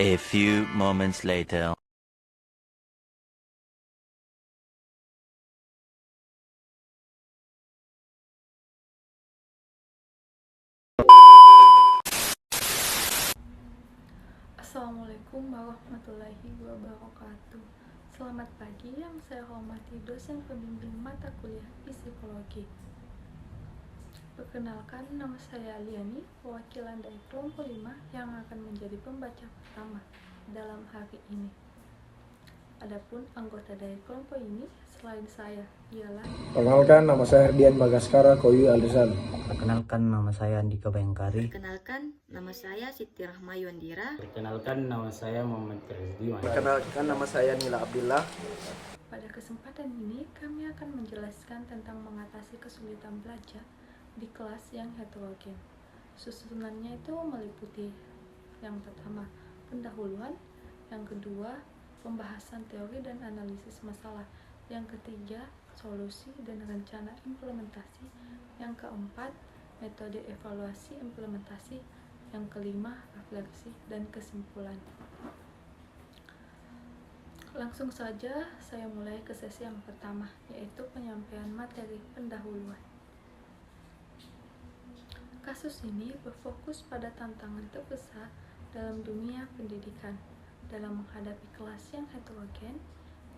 A few moments later. Assalamualaikum warahmatullahi wabarakatuh. Selamat pagi yang saya hormati dosen pembimbing mata kuliah psikologi. Perkenalkan, nama saya Liani, perwakilan dari kelompok 5 yang akan menjadi pembaca pertama dalam hari ini. Adapun anggota dari kelompok ini selain saya ialah Perkenalkan, nama saya Herdian Bagaskara Koyu Alisan. Perkenalkan, nama saya Andika Bayangkari. Perkenalkan, nama saya Siti Rahmayu Andira. Perkenalkan, nama saya Muhammad Rizdi. Perkenalkan, nama saya Nila Abdillah. Pada kesempatan ini kami akan menjelaskan tentang mengatasi kesulitan belajar di kelas yang heterogen. Susunannya itu meliputi yang pertama, pendahuluan, yang kedua, pembahasan teori dan analisis masalah, yang ketiga, solusi dan rencana implementasi, yang keempat, metode evaluasi implementasi, yang kelima, refleksi dan kesimpulan. Langsung saja saya mulai ke sesi yang pertama, yaitu penyampaian materi pendahuluan. Kasus ini berfokus pada tantangan terbesar dalam dunia pendidikan dalam menghadapi kelas yang heterogen,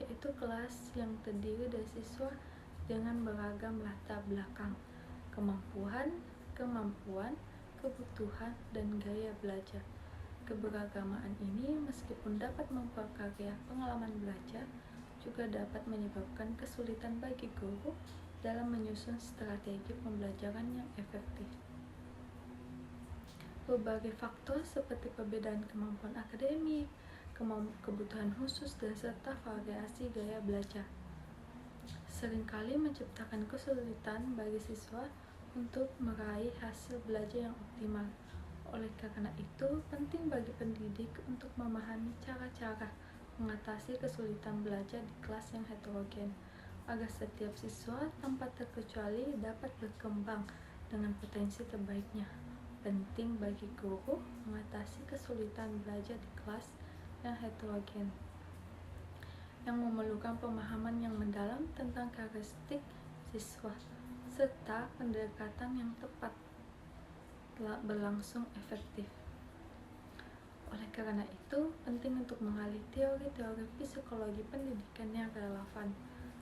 yaitu kelas yang terdiri dari siswa dengan beragam latar belakang, kemampuan, kebutuhan, dan gaya belajar. Keberagaman ini meskipun dapat memperkaya pengalaman belajar, juga dapat menyebabkan kesulitan bagi guru dalam menyusun strategi pembelajaran yang efektif. Berbagai faktor seperti perbedaan kemampuan akademik, kebutuhan khusus, dan serta variasi gaya belajar seringkali menciptakan kesulitan bagi siswa untuk meraih hasil belajar yang optimal. Oleh karena itu, penting bagi pendidik untuk memahami cara-cara mengatasi kesulitan belajar di kelas yang heterogen, agar setiap siswa tanpa terkecuali dapat berkembang dengan potensi terbaiknya. Penting bagi guru mengatasi kesulitan belajar di kelas yang heterogen, yang memerlukan pemahaman yang mendalam tentang karakteristik siswa, serta pendekatan yang tepat berlangsung efektif. Oleh karena itu, penting untuk mengalih teori-teori psikologi pendidikan yang relevan,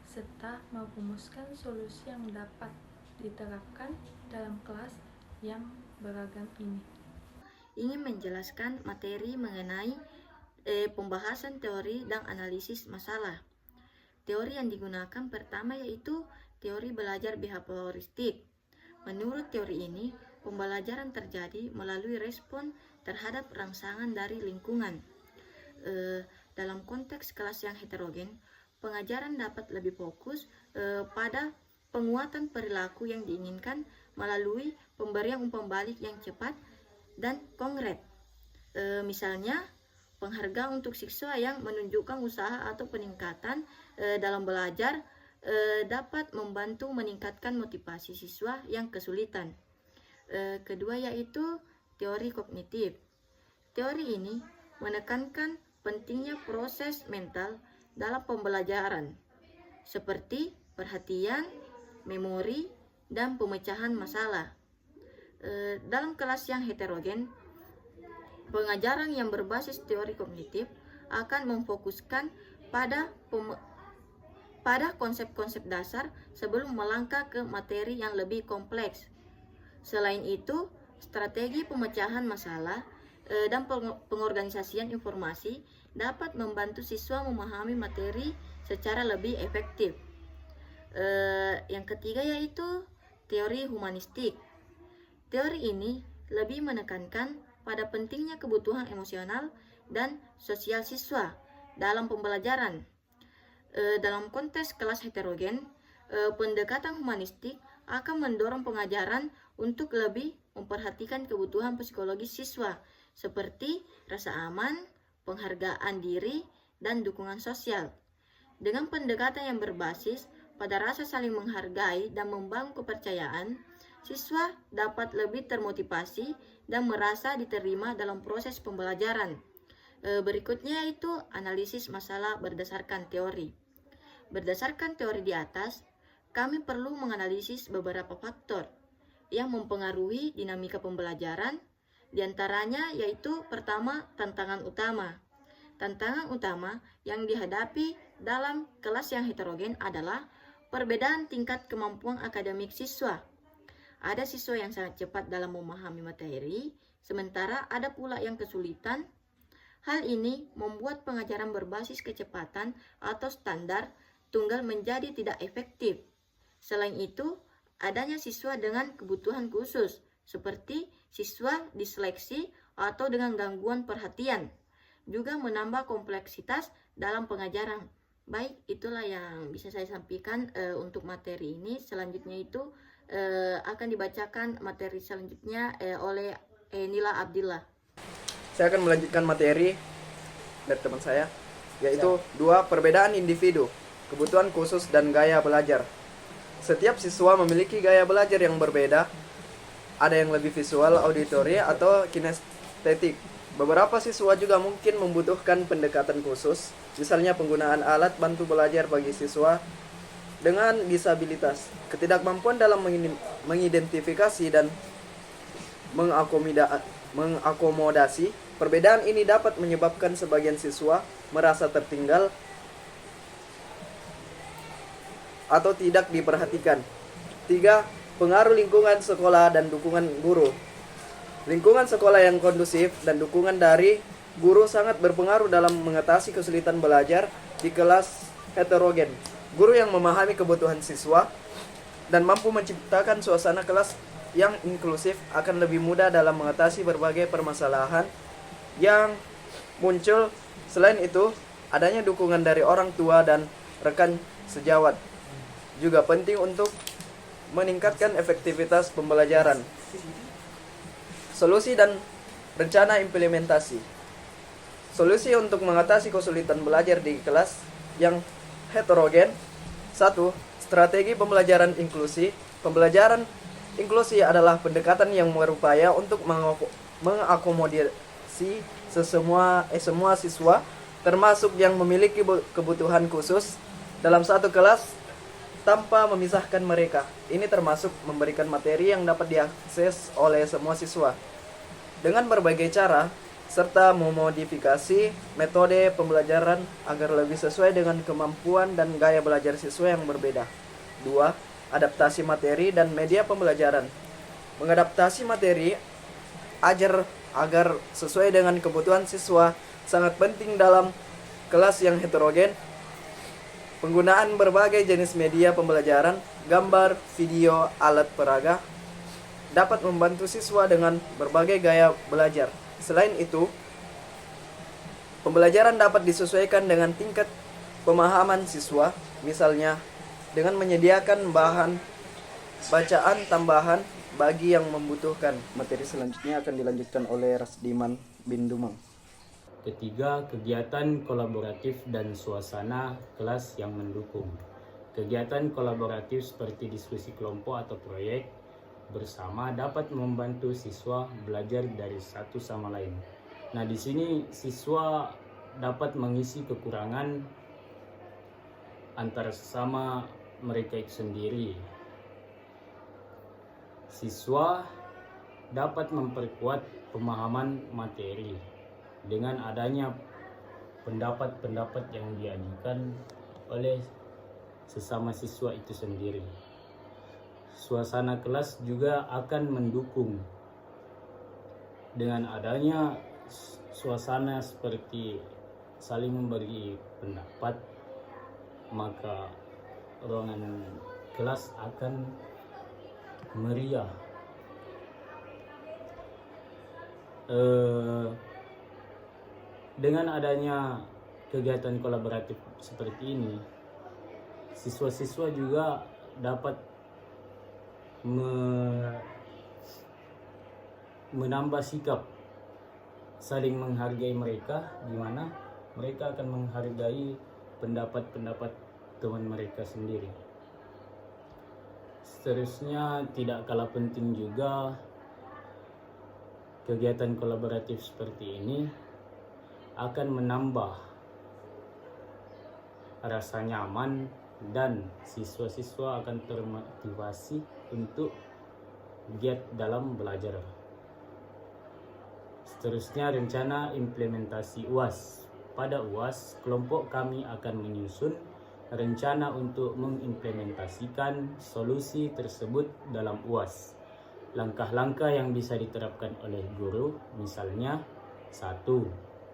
serta merumuskan solusi yang dapat diterapkan dalam kelas yang beragam ini. Ingin menjelaskan materi mengenai pembahasan teori dan analisis masalah. Teori yang digunakan pertama yaitu teori belajar behavioristik. Menurut teori ini, pembelajaran terjadi melalui respon terhadap rangsangan dari lingkungan. Dalam konteks kelas yang heterogen, pengajaran dapat lebih fokus pada penguatan perilaku yang diinginkan melalui pemberian umpan balik yang cepat dan konkret. Misalnya, penghargaan untuk siswa yang menunjukkan usaha atau peningkatan dalam belajar dapat membantu meningkatkan motivasi siswa yang kesulitan. Kedua yaitu teori kognitif. Teori ini menekankan pentingnya proses mental dalam pembelajaran, seperti perhatian, memori, dan pemecahan masalah. Dalam kelas yang heterogen, pengajaran yang berbasis teori kognitif akan memfokuskan pada konsep-konsep dasar sebelum melangkah ke materi yang lebih kompleks. Selain itu, strategi pemecahan masalah dan pengorganisasian informasi dapat membantu siswa memahami materi secara lebih efektif. Yang ketiga yaitu teori humanistik. Teori ini lebih menekankan pada pentingnya kebutuhan emosional dan sosial siswa dalam pembelajaran. Dalam konteks kelas heterogen, pendekatan humanistik akan mendorong pengajaran untuk lebih memperhatikan kebutuhan psikologis siswa, seperti rasa aman, penghargaan diri, dan dukungan sosial. Dengan pendekatan yang berbasis pada rasa saling menghargai dan membangun kepercayaan, siswa dapat lebih termotivasi dan merasa diterima dalam proses pembelajaran. Berikutnya yaitu analisis masalah berdasarkan teori. Berdasarkan teori di atas, kami perlu menganalisis beberapa faktor yang mempengaruhi dinamika pembelajaran, diantaranya yaitu pertama, tantangan utama. Tantangan utama yang dihadapi dalam kelas yang heterogen adalah perbedaan tingkat kemampuan akademik siswa. Ada siswa yang sangat cepat dalam memahami materi, sementara ada pula yang kesulitan. Hal ini membuat pengajaran berbasis kecepatan atau standar tunggal menjadi tidak efektif. Selain itu, adanya siswa dengan kebutuhan khusus, seperti siswa disleksi atau dengan gangguan perhatian, juga menambah kompleksitas dalam pengajaran. Baik, itulah yang bisa saya sampaikan untuk materi ini. Selanjutnya itu akan dibacakan materi selanjutnya oleh Nila Abdillah. Saya akan melanjutkan materi dari teman saya, yaitu 2. Perbedaan individu, kebutuhan khusus dan gaya belajar. Setiap siswa memiliki gaya belajar yang berbeda. Ada yang lebih visual, auditory, atau kinestetik. Beberapa siswa juga mungkin membutuhkan pendekatan khusus, misalnya penggunaan alat bantu belajar bagi siswa dengan disabilitas. Ketidakmampuan dalam mengidentifikasi dan mengakomodasi perbedaan ini dapat menyebabkan sebagian siswa merasa tertinggal atau tidak diperhatikan. 3. Pengaruh lingkungan sekolah dan dukungan guru. Lingkungan sekolah yang kondusif dan dukungan dari guru sangat berpengaruh dalam mengatasi kesulitan belajar di kelas heterogen. Guru yang memahami kebutuhan siswa dan mampu menciptakan suasana kelas yang inklusif akan lebih mudah dalam mengatasi berbagai permasalahan yang muncul. Selain itu, adanya dukungan dari orang tua dan rekan sejawat juga penting untuk meningkatkan efektivitas pembelajaran. Solusi dan rencana implementasi. Solusi untuk mengatasi kesulitan belajar di kelas yang heterogen. 1. Strategi pembelajaran inklusi. Pembelajaran inklusi adalah pendekatan yang berupaya untuk mengakomodasi semua siswa, termasuk yang memiliki kebutuhan khusus, dalam satu kelas tanpa memisahkan mereka. Ini termasuk memberikan materi yang dapat diakses oleh semua siswa dengan berbagai cara, serta memodifikasi metode pembelajaran agar lebih sesuai dengan kemampuan dan gaya belajar siswa yang berbeda. 2. Adaptasi materi dan media pembelajaran. Mengadaptasi materi ajar agar sesuai dengan kebutuhan siswa sangat penting dalam kelas yang heterogen. Penggunaan berbagai jenis media pembelajaran, gambar, video, alat peraga dapat membantu siswa dengan berbagai gaya belajar. Selain itu, pembelajaran dapat disesuaikan dengan tingkat pemahaman siswa, misalnya dengan menyediakan bahan bacaan tambahan bagi yang membutuhkan. Materi selanjutnya akan dilanjutkan oleh Rasdiman bin Dumang. Ketiga, kegiatan kolaboratif dan suasana kelas yang mendukung. Kegiatan kolaboratif seperti diskusi kelompok atau proyek bersama dapat membantu siswa belajar dari satu sama lain. Nah, di sini siswa dapat mengisi kekurangan antara sesama mereka itu sendiri. Siswa dapat memperkuat pemahaman materi dengan adanya pendapat-pendapat yang diajukan oleh sesama siswa itu sendiri. Suasana kelas juga akan mendukung dengan adanya suasana seperti saling memberi pendapat, maka ruangan kelas akan meriah. Dengan adanya kegiatan kolaboratif seperti ini, siswa-siswa juga dapat menambah sikap saling menghargai mereka, di mana mereka akan menghargai pendapat-pendapat teman mereka sendiri. Seterusnya, tidak kalah penting juga kegiatan kolaboratif seperti ini akan menambah rasa nyaman dan siswa-siswa akan termotivasi untuk giat dalam belajar. Seterusnya, rencana implementasi UAS. Pada UAS, kelompok kami akan menyusun rencana untuk mengimplementasikan solusi tersebut dalam UAS. Langkah-langkah yang bisa diterapkan oleh guru, misalnya 1.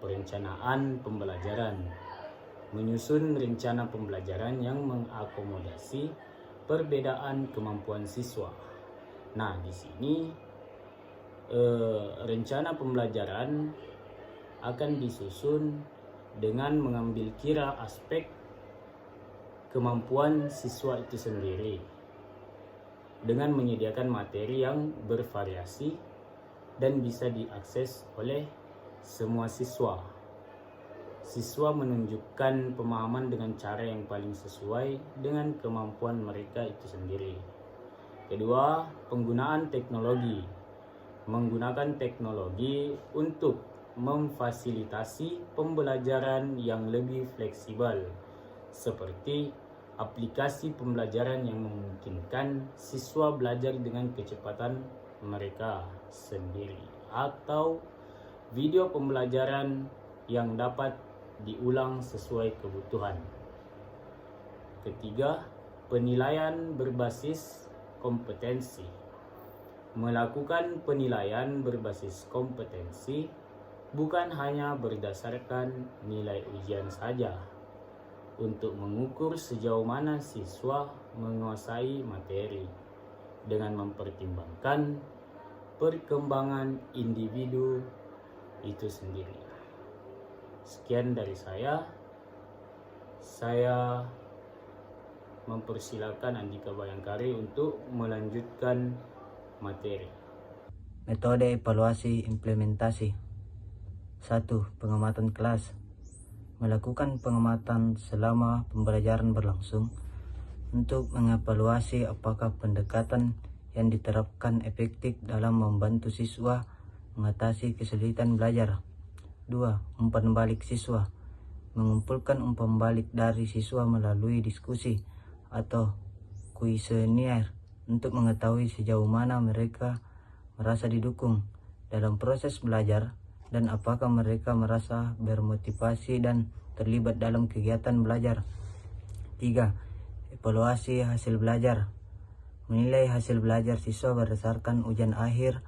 Perencanaan pembelajaran. Menyusun rencana pembelajaran yang mengakomodasi perbedaan kemampuan siswa. Nah, di sini rencana pembelajaran akan disusun dengan mengambil kira aspek kemampuan siswa itu sendiri, dengan menyediakan materi yang bervariasi dan bisa diakses oleh semua siswa. Siswa menunjukkan pemahaman dengan cara yang paling sesuai dengan kemampuan mereka itu sendiri. Kedua, penggunaan teknologi. Menggunakan teknologi untuk memfasilitasi pembelajaran yang lebih fleksibel, seperti aplikasi pembelajaran yang memungkinkan siswa belajar dengan kecepatan mereka sendiri, atau video pembelajaran yang dapat diulang sesuai kebutuhan. Ketiga, penilaian berbasis kompetensi. Melakukan penilaian berbasis kompetensi bukan hanya berdasarkan nilai ujian saja, untuk mengukur sejauh mana siswa menguasai materi dengan mempertimbangkan perkembangan individu itu sendiri. Sekian dari saya mempersilakan Andika Bayangkari untuk melanjutkan materi. Metode evaluasi implementasi. 1. Pengamatan kelas. Melakukan pengamatan selama pembelajaran berlangsung untuk mengevaluasi apakah pendekatan yang diterapkan efektif dalam membantu siswa mengatasi kesulitan belajar. 2. Umpan balik siswa. Mengumpulkan umpan balik dari siswa melalui diskusi atau kuesioner untuk mengetahui sejauh mana mereka merasa didukung dalam proses belajar dan apakah mereka merasa bermotivasi dan terlibat dalam kegiatan belajar. 3. Evaluasi hasil belajar. Menilai hasil belajar siswa berdasarkan ujian akhir,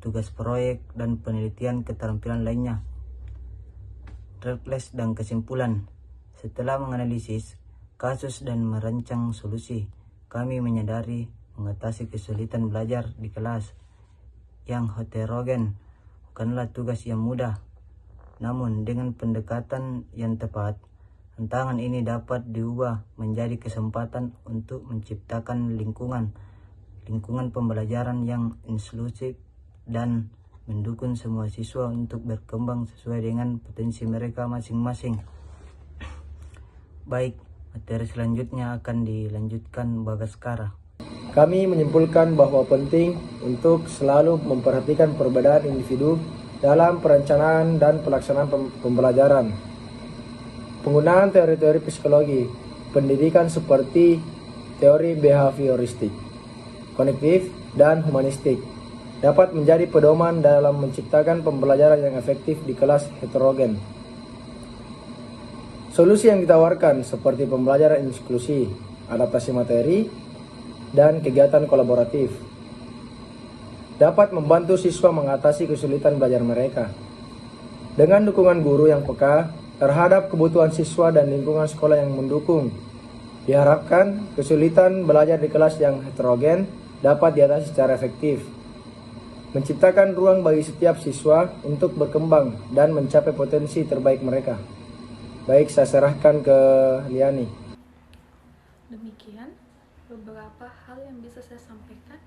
tugas proyek, dan penelitian keterampilan lainnya. Refleksi dan kesimpulan. Setelah menganalisis kasus dan merancang solusi, kami menyadari mengatasi kesulitan belajar di kelas yang heterogen bukanlah tugas yang mudah. Namun dengan pendekatan yang tepat, tantangan ini dapat diubah menjadi kesempatan untuk menciptakan lingkungan pembelajaran yang inklusif dan mendukung semua siswa untuk berkembang sesuai dengan potensi mereka masing-masing. Baik, materi selanjutnya akan dilanjutkan Bagaskara. Kami menyimpulkan bahwa penting untuk selalu memperhatikan perbedaan individu dalam perencanaan dan pelaksanaan pembelajaran. Penggunaan teori-teori psikologi pendidikan seperti teori behavioristik, kognitif, dan humanistik dapat menjadi pedoman dalam menciptakan pembelajaran yang efektif di kelas heterogen. Solusi yang ditawarkan seperti pembelajaran inklusi, adaptasi materi, dan kegiatan kolaboratif dapat membantu siswa mengatasi kesulitan belajar mereka. Dengan dukungan guru yang peka terhadap kebutuhan siswa dan lingkungan sekolah yang mendukung, diharapkan kesulitan belajar di kelas yang heterogen dapat diatasi secara efektif, menciptakan ruang bagi setiap siswa untuk berkembang dan mencapai potensi terbaik mereka. Baik, saya serahkan ke Liani. Demikian beberapa hal yang bisa saya sampaikan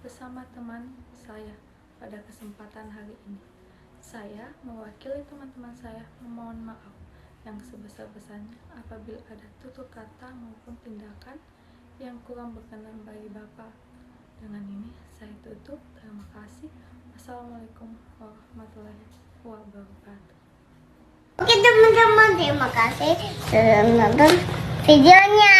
bersama teman saya pada kesempatan hari ini. Saya mewakili teman-teman saya memohon maaf yang sebesar-besarnya apabila ada tutur kata maupun tindakan yang kurang berkenan bagi Bapak. Dengan ini saya tutup. Terima kasih. Wassalamualaikum warahmatullahi wabarakatuh. Oke teman-teman, terima kasih sudah menonton videonya.